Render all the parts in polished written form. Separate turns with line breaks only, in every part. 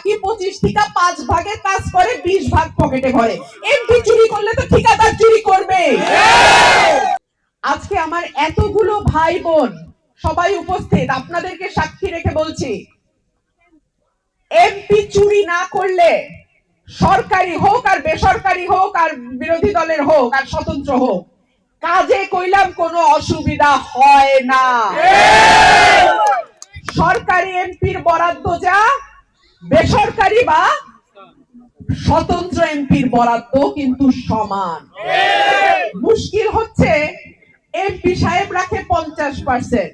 বাকি 25 থেকে 5 ভাগে কাজ করে 20 ভাগ পকেটে ভরে। এমপি চুরি করলে তো ঠিকাদার চুরি করবে। আজকে আমার এতগুলো ভাই বোন সবাই উপস্থিত, আপনাদেরকে সাক্ষী রেখে বলছি, এমপি চুরি না করলে, সরকারি হোক আর বেসরকারি হোক আর বিরোধী দলের হোক আর স্বতন্ত্র হোক, কাজে কইলাম কোনো অসুবিধা হয় না। সরকারি এমপির বরাদ্দ যা, বেসরকারি বা স্বতন্ত্র এমপির বরাদ্দ কিন্তু সমান। মুশকিল হচ্ছে এমপি সাহেব রাখে 50%,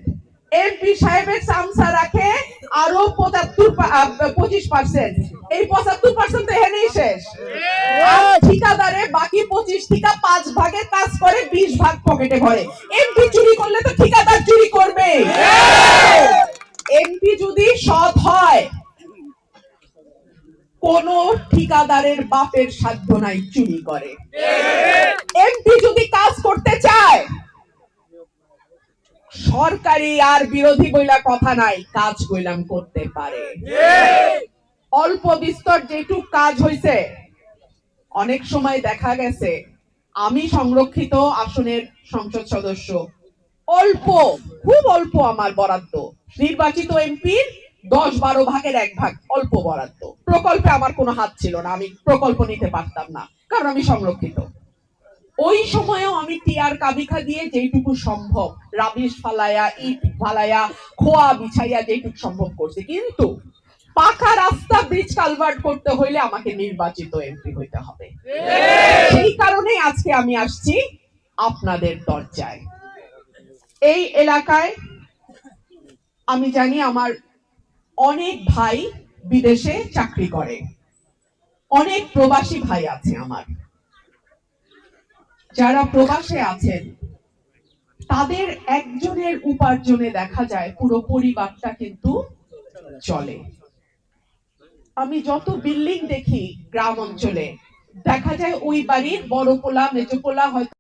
এমপি সাহেবের সামসা রাখে আরো 25%। এই 75% তো এখানেই শেষ। ঠিকাদারে বাকি 25 থেকে 5 ভাগে কাজ করে 20 ভাগ পকেটে ভরে। এমপি চুরি করলে তো ঠিকাদার চুরি করবে। এমপি যদি সৎ হয়, কোন ঠিকাদারের বাপের সাধ্য নাই চুরি করে। এমপি যদি কাজ করতে চায়, সরকারি আর বিরোধী বইলা কথা নাই, কাজ কইলাম করতে পারে। অল্প বিস্তর যেটুক কাজ হইছে, অনেক সময় দেখা গেছে আমি সংরক্ষিত আসনের সংসদ সদস্য, অল্প, খুব অল্প আমার বরাদ্দ, নির্বাচিত এমপির 10-12 ভাগের 1 ভাগ অল্প বরাদ্দ। প্রকল্পে আমার কোনো হাত ছিল না, আমি প্রকল্প নিতে পারতাম না, কারণ আমি সংরক্ষিত। ওই সময়ও আমি টিআর কাবিখা দিয়ে যেটুকু সম্ভব, রাবিশ ফালাইয়া, ইট ফালাইয়া, খোয়া বিছাইয়া যেটুকু সম্ভব করছি। কিন্তু পাকা রাস্তা, ব্রিজ কালভার্ট করতে হইলে আমাকে নির্বাচিত এমপি হইতে হবে। সেই কারণে আজকে আমি আসছি আপনাদের দরজায়। এই এলাকায় আমি জানি আমার অনেক ভাই বিদেশে চাকরি করে, অনেক প্রবাসী ভাই আছে আমার। যারা প্রবাসে আছেন তাদের একজনের উপার্জনে দেখা যায় পুরো পরিবারটা কিন্তু চলে। আমি যত বিল্ডিং দেখি গ্রাম অঞ্চলে, দেখা যায় ওই বাড়ির বড় পোলা, মেজো পোলা হয়তো